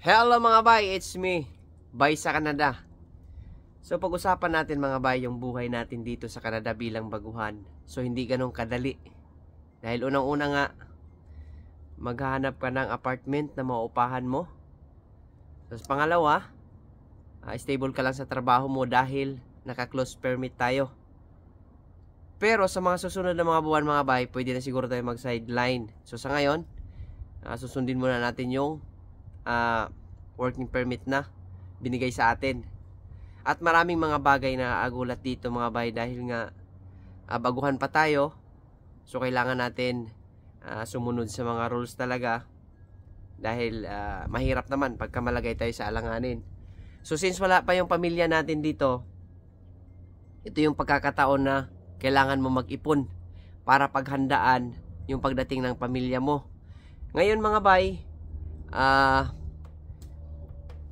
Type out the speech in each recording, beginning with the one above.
Hello mga bay, it's me, Bay sa Canada. So pag-usapan natin mga bay yung buhay natin dito sa Canada bilang baguhan. So hindi ganun kadali. Dahil unang-una nga, maghahanap ka ng apartment na maupahan mo. Tapos pangalawa, stable ka lang sa trabaho mo dahil naka-close permit tayo. Pero sa mga susunod na mga buwan mga bay, pwede na siguro tayo mag-sideline. So sa ngayon, susundin muna natin yung working permit na binigay sa atin. At maraming mga bagay na agulat dito mga bay dahil nga baguhan pa tayo. So kailangan natin sumunod sa mga rules talaga dahil mahirap naman pagka malagay tayo sa alanganin. So since wala pa yung pamilya natin dito, ito yung pagkakataon na kailangan mo mag-ipon para paghandaan yung pagdating ng pamilya mo. Ngayon mga bay,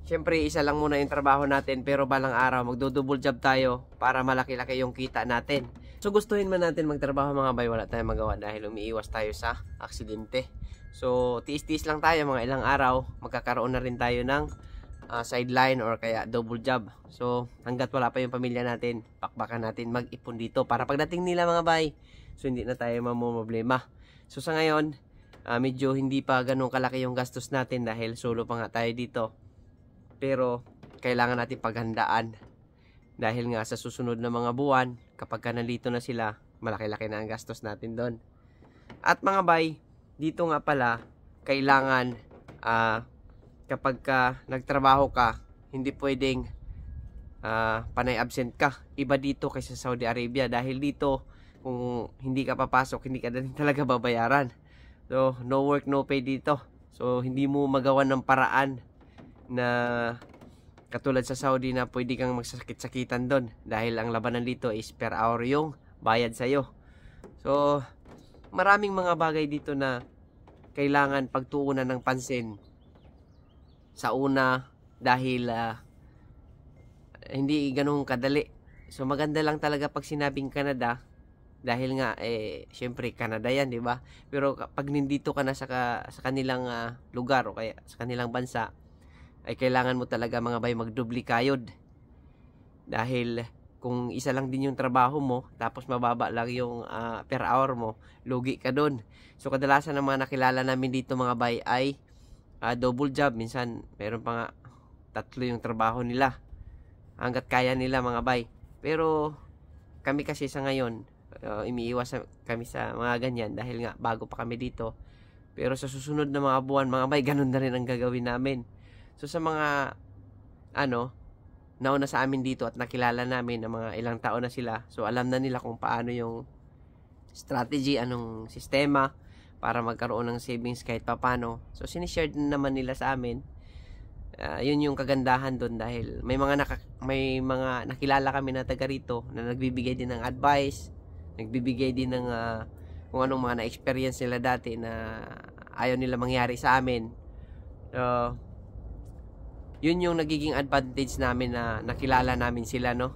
syempre isa lang muna yung trabaho natin, pero balang araw magdo-double job tayo para malaki-laki yung kita natin. So gustuhin man natin magtrabaho mga bay, wala tayong magawa dahil umiiwas tayo sa aksidente. So tiis-tiis lang tayo, mga ilang araw magkakaroon na rin tayo ng sideline or kaya double job. So hanggat wala pa yung pamilya natin, pakbakan natin mag-ipon dito para pagdating nila mga bay, so hindi na tayo mamumblema. So sa ngayon, medyo hindi pa ganun kalaki yung gastos natin dahil solo pa nga tayo dito. Pero kailangan natin paghandaan dahil nga sa susunod na mga buwan, kapag ka nandito na sila, malaki-laki na ang gastos natin doon. At mga bay, dito nga pala kailangan kapag ka nagtrabaho ka, hindi pwedeng panay absent ka. Iba dito kaysa Saudi Arabia dahil dito kung hindi ka papasok, hindi ka din talaga babayaran. So no work no pay dito. So hindi mo magawa ng paraan na katulad sa Saudi na pwede kang magsakit-sakitan doon dahil ang labanan dito is per hour yung bayad sa'yo. So maraming mga bagay dito na kailangan pagtuunan ng pansin. Sa una dahil hindi ganun kadali. So maganda lang talaga pag sinabing Canada dahil nga syempre Canada yan, di ba? Pero pag nandito ka na sa kanilang lugar o kaya sa kanilang bansa, ay kailangan mo talaga mga bay magdubli kayod. Dahil kung isa lang din yung trabaho mo, tapos mababa lang yung per hour mo, lugi ka doon. So kadalasan ng mga nakilala namin dito mga bay ay double job. Minsan meron pa nga 3 yung trabaho nila. Hanggat kaya nila mga bay. Pero kami kasi sa ngayon, umiiwas kami sa mga ganyan dahil nga bago pa kami dito. Pero sa susunod na mga buwan mga bay, ganun na rin ang gagawin namin. So sa mga nauna sa amin dito at nakilala namin na mga ilang taon na sila, so alam na nila kung paano yung strategy, anong sistema para magkaroon ng savings kahit papano. So sinishare naman nila sa amin. Yun yung kagandahan doon dahil may mga nakilala kami na taga rito na nagbibigay din ng advice, nagbibigay din ng kung anong mga na-experience nila dati na ayaw nila mangyari sa amin. Yun yung nagiging advantage namin na nakilala namin sila, no?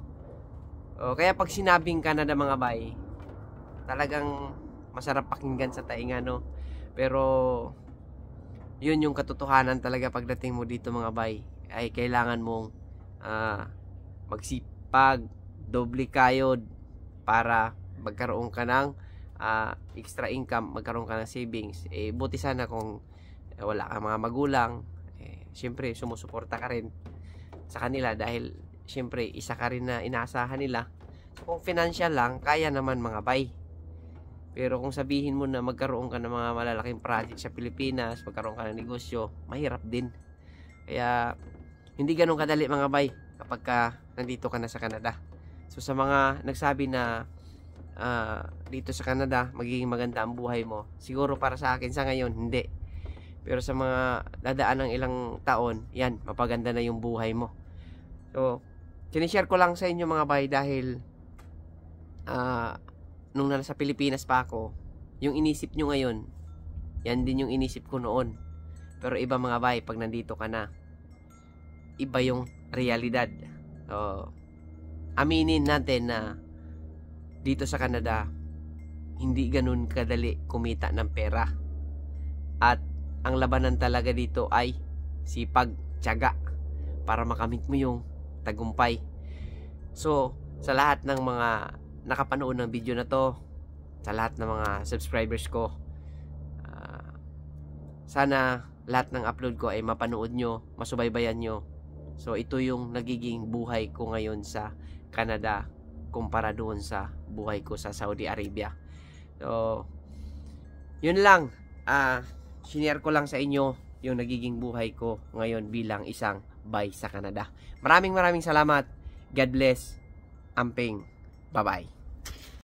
Kaya pag sinabing Canada mga bay, talagang masarap pakinggan sa tainga, no? Pero yun yung katotohanan talaga pagdating mo dito mga bay, ay kailangan mong magsipag, doble kayod para magkaroon ka ng extra income, magkaroon ka ng savings. Buti sana kung wala ka mga magulang, siyempre sumusuporta ka rin sa kanila dahil siyempre isa ka rin na inaasahan nila. So kung financial lang, kaya naman mga bay. Pero kung sabihin mo na magkaroon ka ng mga malalaking project sa Pilipinas, magkaroon ka ng negosyo, mahirap din. Kaya hindi ganun kadali mga bay kapag ka nandito ka na sa Canada. So sa mga nagsabi na dito sa Canada magiging maganda ang buhay mo, siguro para sa akin sa ngayon hindi. Pero sa mga dadaan ng ilang taon, yan, mapaganda na yung buhay mo. So, sinishare ko lang sa inyo mga bay dahil nung nasa Pilipinas pa ako, yung inisip nyo ngayon, yan din yung inisip ko noon. Pero iba mga bay, pag nandito ka na, iba yung realidad. So, aminin natin na dito sa Canada, hindi ganun kadali kumita ng pera. At ang labanan talaga dito ay sipag, tiyaga para makamit mo yung tagumpay. So, sa lahat ng mga nakapanood ng video na to, sa lahat ng mga subscribers ko, sana lahat ng upload ko ay mapanood nyo, masubaybayan nyo. So, ito yung nagiging buhay ko ngayon sa Canada kumpara doon sa buhay ko sa Saudi Arabia. So, yun lang. Sinare ko lang sa inyo yung nagiging buhay ko ngayon bilang isang bay sa Canada. Maraming salamat. God bless. Amping. Bye-bye.